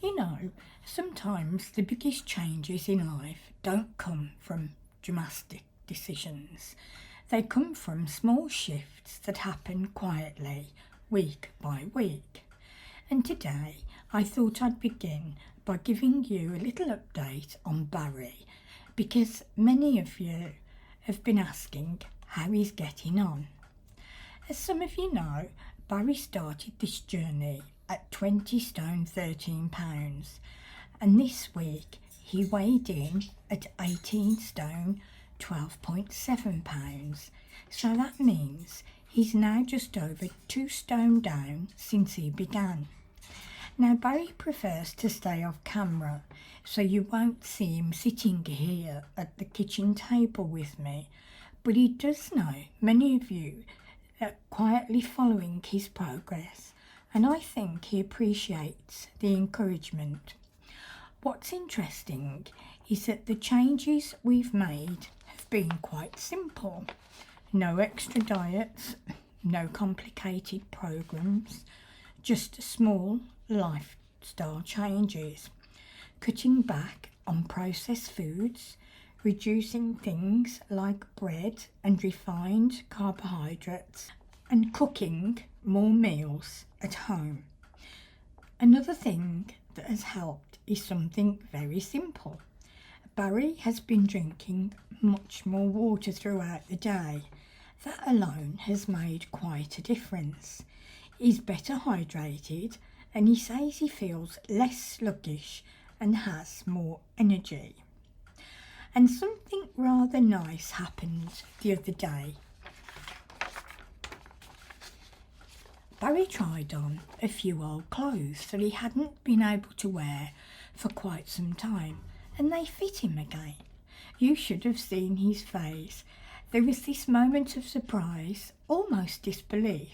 You know, sometimes the biggest changes in life don't come from dramatic decisions. They come from small shifts that happen quietly, week by week. And today I thought I'd begin by giving you a little update on Barry, because many of you have been asking how he's getting on. As some of you know, Barry started this journey at 20 stone 13 pounds, and this week he weighed in at 18 stone 12.7 pounds. So that means he's now just over 2 stone down since he began. Now Barry prefers to stay off camera, so you won't see him sitting here at the kitchen table with me, but he does know many of you are quietly following his progress, and I think he appreciates the encouragement. What's interesting is that the changes we've made have been quite simple. No extra diets, no complicated programs, just small lifestyle changes. Cutting back on processed foods, reducing things like bread and refined carbohydrates, and cooking more meals at home. Another thing that has helped is something very simple. Barry has been drinking much more water throughout the day. That alone has made quite a difference. He's better hydrated, and he says he feels less sluggish and has more energy. And something rather nice happened the other day. Barry tried on a few old clothes that he hadn't been able to wear for quite some time, and they fit him again. You should have seen his face. There was this moment of surprise, almost disbelief.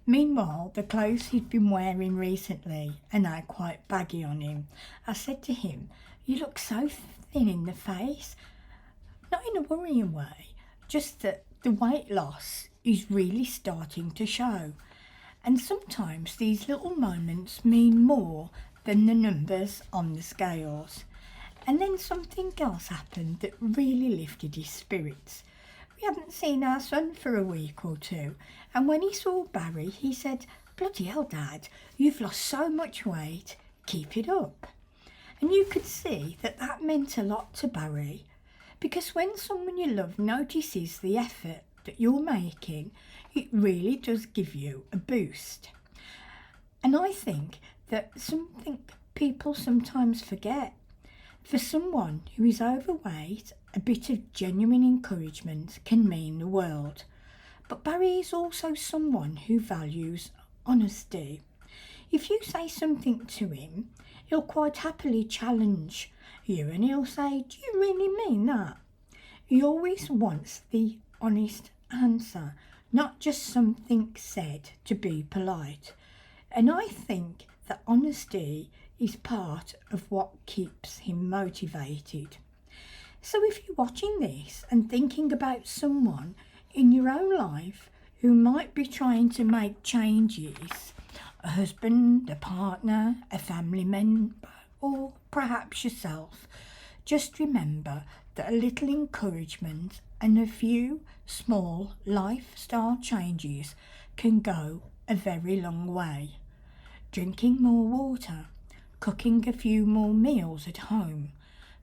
Meanwhile, the clothes he'd been wearing recently are now quite baggy on him. I said to him, "You look so thin in the face." Not in a worrying way, just that the weight loss is really starting to show. And sometimes these little moments mean more than the numbers on the scales. And then something else happened that really lifted his spirits. We hadn't seen our son for a week or two, and when he saw Barry, he said, "Bloody hell, Dad, you've lost so much weight, keep it up." And you could see that that meant a lot to Barry, because when someone you love notices the effort that you're making, it really does give you a boost. And I think that something people sometimes forget. For someone who is overweight, a bit of genuine encouragement can mean the world. But Barry is also someone who values honesty. If you say something to him, he'll quite happily challenge you, and he'll say, "Do you really mean that?" He always wants the honest answer, not just something said to be polite. And I think that honesty is part of what keeps him motivated. So if you're watching this and thinking about someone in your own life who might be trying to make changes, a husband, a partner, a family member, or perhaps yourself, just remember that a little encouragement and a few small lifestyle changes can go a very long way. Drinking more water, cooking a few more meals at home,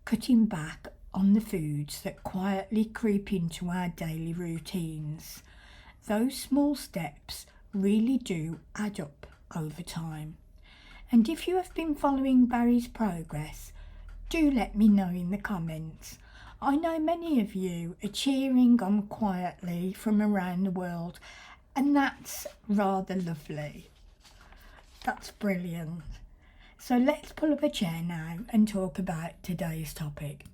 cutting back on the foods that quietly creep into our daily routines. Those small steps really do add up over time. And if you have been following Barry's progress, do let me know in the comments. I know many of you are cheering on quietly from around the world, and that's rather lovely. That's brilliant. So let's pull up a chair now and talk about today's topic.